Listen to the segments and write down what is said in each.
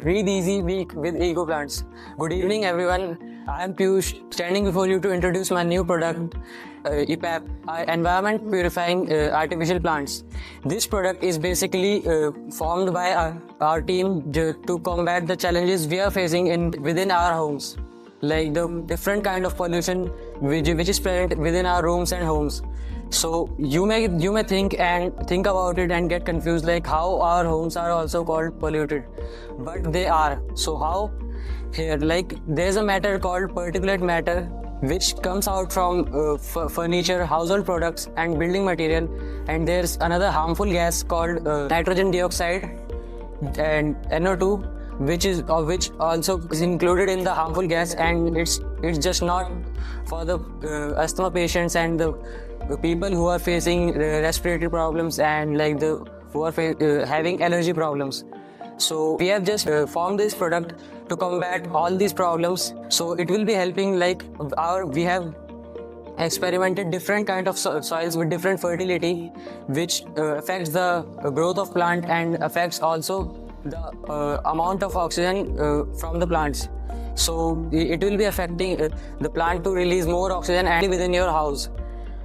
Breathe Easy Week with Ego Plants. Good evening, everyone. I am Piyush, standing before you to introduce my new product, EPAP, Environment Purifying Artificial Plants. This product is basically formed by our team to combat the challenges we are facing within our homes, like the different kind of pollution which is present within our rooms and homes. So you may think about it and get confused, like how our homes are also called polluted, but they are. So how? Here, like, there's a matter called particulate matter which comes out from furniture, household products and building material, and there's another harmful gas called nitrogen dioxide and NO2, which also is included in the harmful gas, and it's just not for the asthma patients and the people who are facing respiratory problems and like the who are having allergy problems. So we have just formed this product to combat all these problems. So it will be helping, like, we have experimented different kind of soils with different fertility, which affects the growth of plant and affects also the amount of oxygen from the plants. So it will be affecting the plant to release more oxygen and within your house.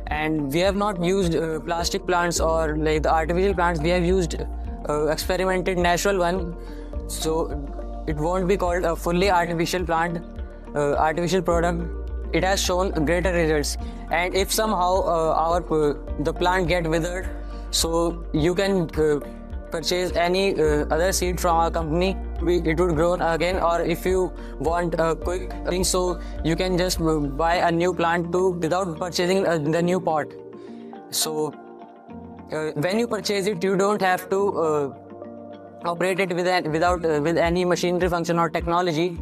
And we have not used plastic plants or like the artificial plants. We have used experimented natural one. So it won't be called a fully artificial plant, artificial product. It has shown greater results. And if somehow the plant get withered, so you can purchase any other seed from our company. It would grow again. Or if you want a quick thing, so you can just buy a new plant too without purchasing the new pot. So when you purchase it, you don't have to operate it with any machinery function or technology.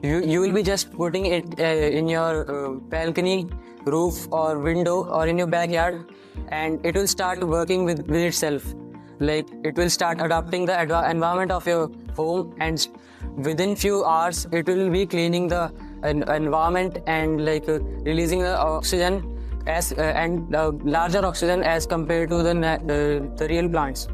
You will be just putting it in your balcony, roof or window or in your backyard, and it will start working with itself. Like, it will start adapting the environment of your home, and within few hours it will be cleaning the environment and like releasing the oxygen and larger oxygen as compared to the real plants.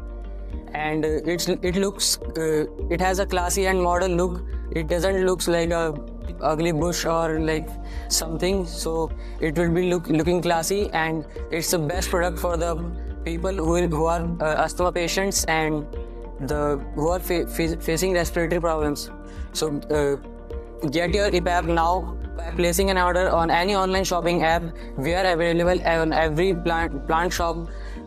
And it has a classy and modern look. It doesn't look like a ugly bush or like something. So it will be looking classy, and it's the best product for the people who are asthma patients and who are facing respiratory problems. So get your EPAP now by placing an order on any online shopping app. We are available on every plant shop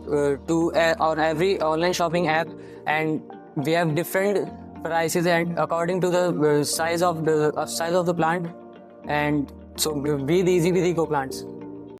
on every online shopping app, and we have different prices and according to the size of the plant. And so breathe easy with Eco Plants.